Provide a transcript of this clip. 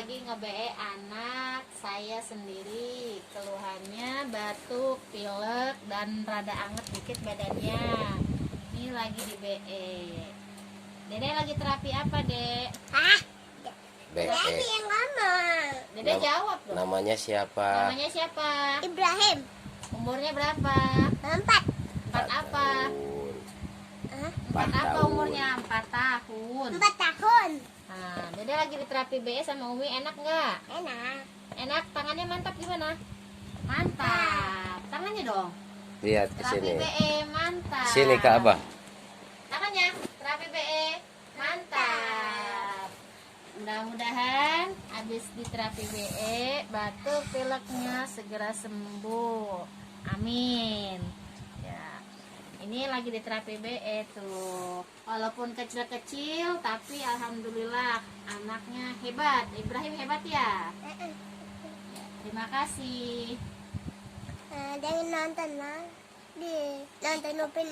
lagi nge-BE anak saya sendiri. Keluhannya batuk, pilek, dan rada anget dikit badannya. Ini lagi di BE. Dede lagi terapi apa, Dek? Hah? BE. Jadi yang ngomong. Dede jawab dong. Namanya siapa? Namanya siapa? Ibrahim. Umurnya berapa? 4. 4 apa? Tahun. Hah? 4 apa tahun. umurnya? 4 tahun. 4 tahun. Nah, Dede lagi di terapi BE sama Umi, enak nggak? Enak. Enak, tangannya mantap gimana? Mantap. Tangannya dong. Lihat ke Terapi sini. BE mantap. Sini ke Abah. Tangannya, terapi BE mantap. Mudah-mudahan habis di terapi BE batuk pileknya segera sembuh. Amin. Ya. Ini lagi di terapi BE tuh. Walaupun kecil-kecil tapi alhamdulillah anaknya hebat. Ibrahim hebat ya. Ya, terima kasih. Jangan nonton lah. Nonton Upin